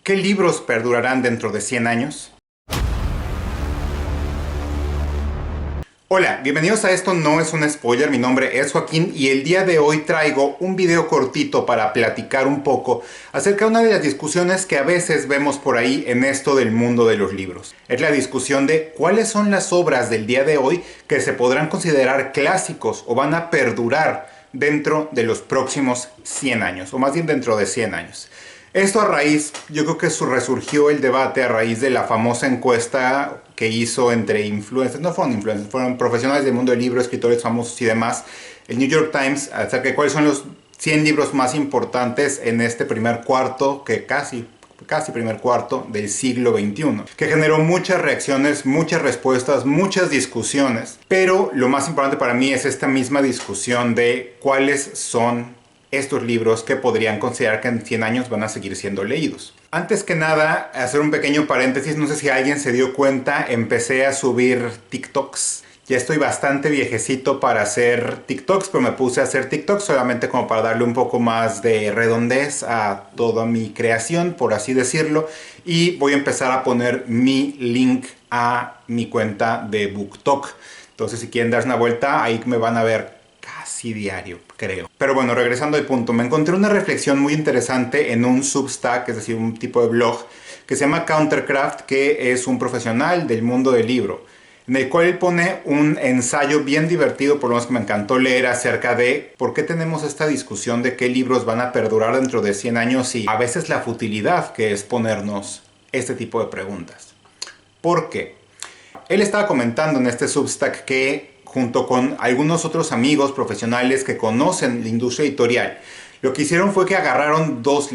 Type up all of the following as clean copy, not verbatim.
¿Qué libros perdurarán dentro de 100 años? Hola, bienvenidos a Esto No Es Un Spoiler, mi nombre es Joaquín y el día de hoy traigo un video cortito para platicar un poco acerca de una de las discusiones que a veces vemos por ahí en esto del mundo de los libros. Es la discusión de cuáles son las obras del día de hoy que se podrán considerar clásicos o van a perdurar dentro de los próximos 100 años, o más bien dentro de 100 años. Esto a raíz, yo creo que resurgió el debate a raíz de la famosa encuesta que hizo entre influencers, no fueron influencers, fueron profesionales del mundo del libro, escritores famosos y demás, el New York Times, acerca de cuáles son los 100 libros más importantes en este primer cuarto, que casi primer cuarto del siglo XXI, que generó muchas reacciones, muchas respuestas, muchas discusiones, pero lo más importante para mí es esta misma discusión de cuáles son estos libros que podrían considerar que en 100 años van a seguir siendo leídos. Antes que nada, hacer un pequeño paréntesis, no sé si alguien se dio cuenta, empecé a subir TikToks. Ya estoy bastante viejecito para hacer TikToks, pero me puse a hacer TikToks solamente como para darle un poco más de redondez a toda mi creación, por así decirlo. Y voy a empezar a poner mi link a mi cuenta de BookTok. Entonces, si quieren darse una vuelta, ahí me van a ver casi diario, creo. Pero bueno, regresando al punto, me encontré una reflexión muy interesante en un Substack, es decir, un tipo de blog, que se llama Countercraft, que es un profesional del mundo del libro, en el cual él pone un ensayo bien divertido, por lo menos que me encantó leer, acerca de por qué tenemos esta discusión de qué libros van a perdurar dentro de 100 años y a veces la futilidad que es ponernos este tipo de preguntas. ¿Por qué? Él estaba comentando en este Substack que junto con algunos otros amigos profesionales que conocen la industria editorial, lo que hicieron fue que agarraron tres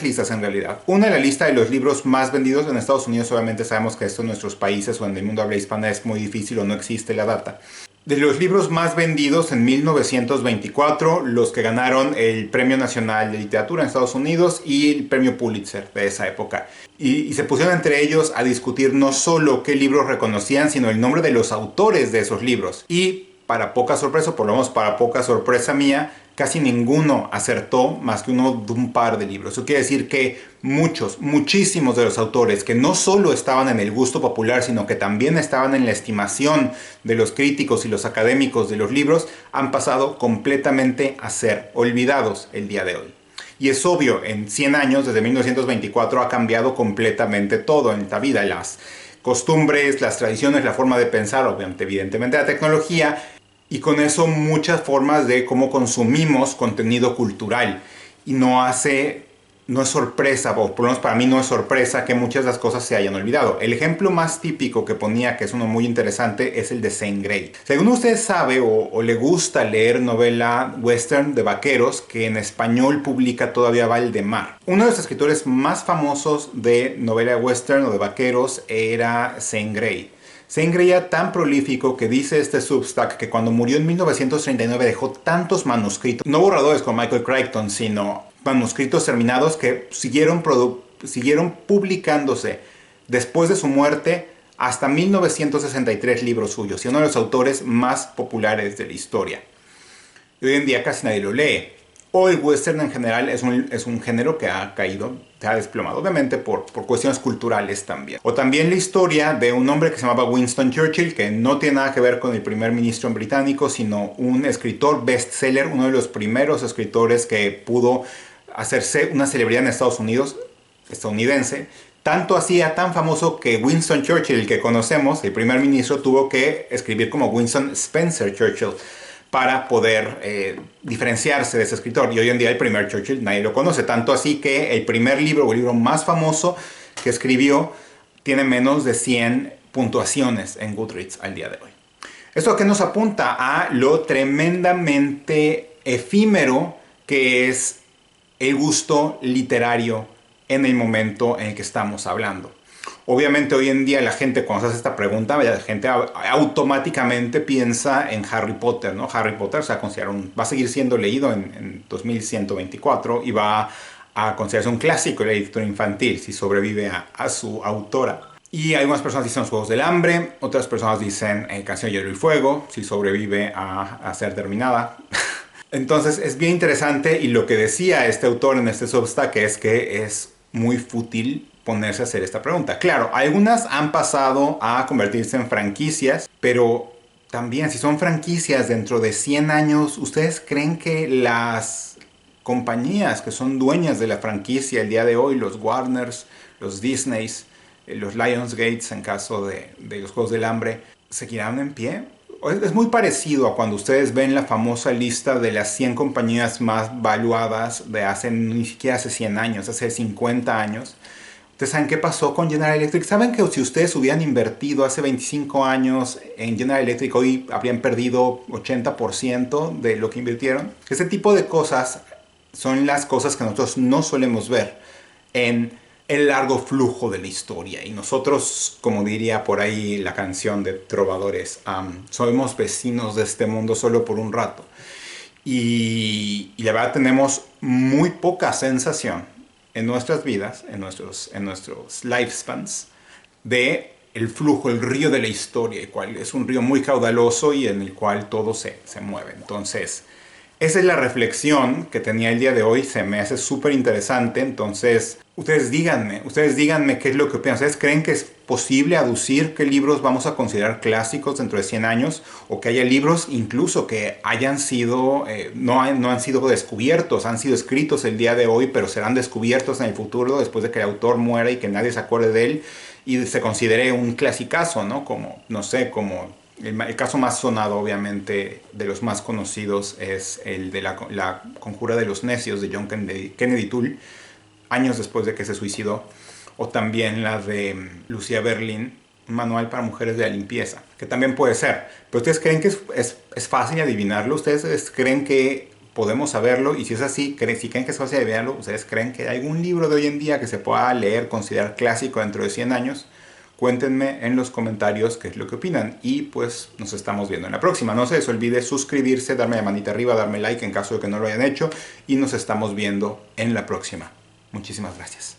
listas en realidad. Una, la lista de los libros más vendidos en Estados Unidos. Obviamente sabemos que esto en nuestros países o en el mundo habla hispana es muy difícil o no existe la data. De los libros más vendidos en 1924, los que ganaron el Premio Nacional de Literatura en Estados Unidos y el Premio Pulitzer de esa época. Y se pusieron entre ellos a discutir no solo qué libros reconocían, sino el nombre de los autores de esos libros. Y para poca sorpresa, por lo menos para poca sorpresa mía, casi ninguno acertó más que uno de un par de libros. Eso quiere decir que muchísimos de los autores que no solo estaban en el gusto popular, sino que también estaban en la estimación de los críticos y los académicos de los libros, han pasado completamente a ser olvidados el día de hoy. Y es obvio, en 100 años, desde 1924, ha cambiado completamente todo en esta vida. Las costumbres, las tradiciones, la forma de pensar, obviamente, evidentemente la tecnología, y con eso muchas formas de cómo consumimos contenido cultural. Y no es sorpresa, o por lo menos para mí no es sorpresa que muchas de las cosas se hayan olvidado. El ejemplo más típico que ponía, que es uno muy interesante, es el de Zane Grey. Si alguno de ustedes sabe o le gusta leer novela western de vaqueros, que en español publica todavía Valdemar. Uno de los escritores más famosos de novela western o de vaqueros era Zane Grey. Zane Grey era tan prolífico que dice este Substack que cuando murió en 1939 dejó tantos manuscritos, no borradores como Michael Crichton, sino manuscritos terminados que siguieron publicándose después de su muerte hasta 1963 libros suyos, y uno de los autores más populares de la historia. Y hoy en día casi nadie lo lee. O el western en general es un género que ha caído, se ha desplomado, obviamente por cuestiones culturales también. O también la historia de un hombre que se llamaba Winston Churchill, que no tiene nada que ver con el primer ministro británico, sino un escritor bestseller, uno de los primeros escritores que pudo hacerse una celebridad en Estados Unidos, estadounidense. Tanto así, tan famoso que Winston Churchill, el que conocemos, el primer ministro, tuvo que escribir como Winston Spencer Churchill para poder diferenciarse de ese escritor. Y hoy en día el primer Churchill nadie lo conoce. Tanto así que el primer libro o el libro más famoso que escribió tiene menos de 100 puntuaciones en Goodreads al día de hoy. ¿Esto a qué nos apunta? A lo tremendamente efímero que es el gusto literario en el momento en el que estamos hablando. Obviamente hoy en día la gente, cuando se hace esta pregunta, la gente automáticamente piensa en Harry Potter, ¿no? Harry Potter va a seguir siendo leído en 2124 y va a considerarse un clásico de la literatura infantil si sobrevive a su autora. Y algunas personas dicen Los Juegos del Hambre, otras personas dicen Canción de Hielo y Fuego, si sobrevive a ser terminada. Entonces es bien interesante, y lo que decía este autor en este Substack es que es muy fútil ponerse a hacer esta pregunta. Claro, algunas han pasado a convertirse en franquicias, pero también si son franquicias dentro de 100 años, ¿ustedes creen que las compañías que son dueñas de la franquicia el día de hoy, los Warners, los Disneys, los Lionsgates en caso de los Juegos del Hambre, seguirán en pie? Es muy parecido a cuando ustedes ven la famosa lista de las 100 compañías más valuadas de hace, ni siquiera hace 100 años, hace 50 años. ¿Ustedes saben qué pasó con General Electric? ¿Saben que si ustedes hubieran invertido hace 25 años en General Electric, hoy habrían perdido 80% de lo que invirtieron? Ese tipo de cosas son las cosas que nosotros no solemos ver en el largo flujo de la historia. Y nosotros, como diría por ahí la canción de Trovadores, somos vecinos de este mundo solo por un rato. Y la verdad tenemos muy poca sensación en nuestras vidas, en nuestros lifespans, de el flujo, el río de la historia, el cual es un río muy caudaloso y en el cual todo se mueve. Entonces, esa es la reflexión que tenía el día de hoy, se me hace súper interesante. Entonces, ustedes díganme qué es lo que opinan. ¿Ustedes creen que es posible aducir qué libros vamos a considerar clásicos dentro de 100 años? O que haya libros incluso que hayan sido, no han sido descubiertos, han sido escritos el día de hoy, pero serán descubiertos en el futuro después de que el autor muera y que nadie se acuerde de él y se considere un clasicazo, ¿no? Como, no sé, como el caso más sonado, obviamente, de los más conocidos es el de la Conjura de los Necios de John Kennedy Toole, años después de que se suicidó. O también la de Lucía Berlin, un manual para mujeres de la limpieza, que también puede ser. Pero ¿ustedes creen que es fácil adivinarlo? ¿Ustedes creen que podemos saberlo? Y si es así, si creen que es fácil adivinarlo, ¿ustedes creen que hay algún libro de hoy en día que se pueda leer, considerar clásico dentro de 100 años? Cuéntenme en los comentarios qué es lo que opinan y pues nos estamos viendo en la próxima. No se les olvide suscribirse, darme la manita arriba, darme like en caso de que no lo hayan hecho y nos estamos viendo en la próxima. Muchísimas gracias.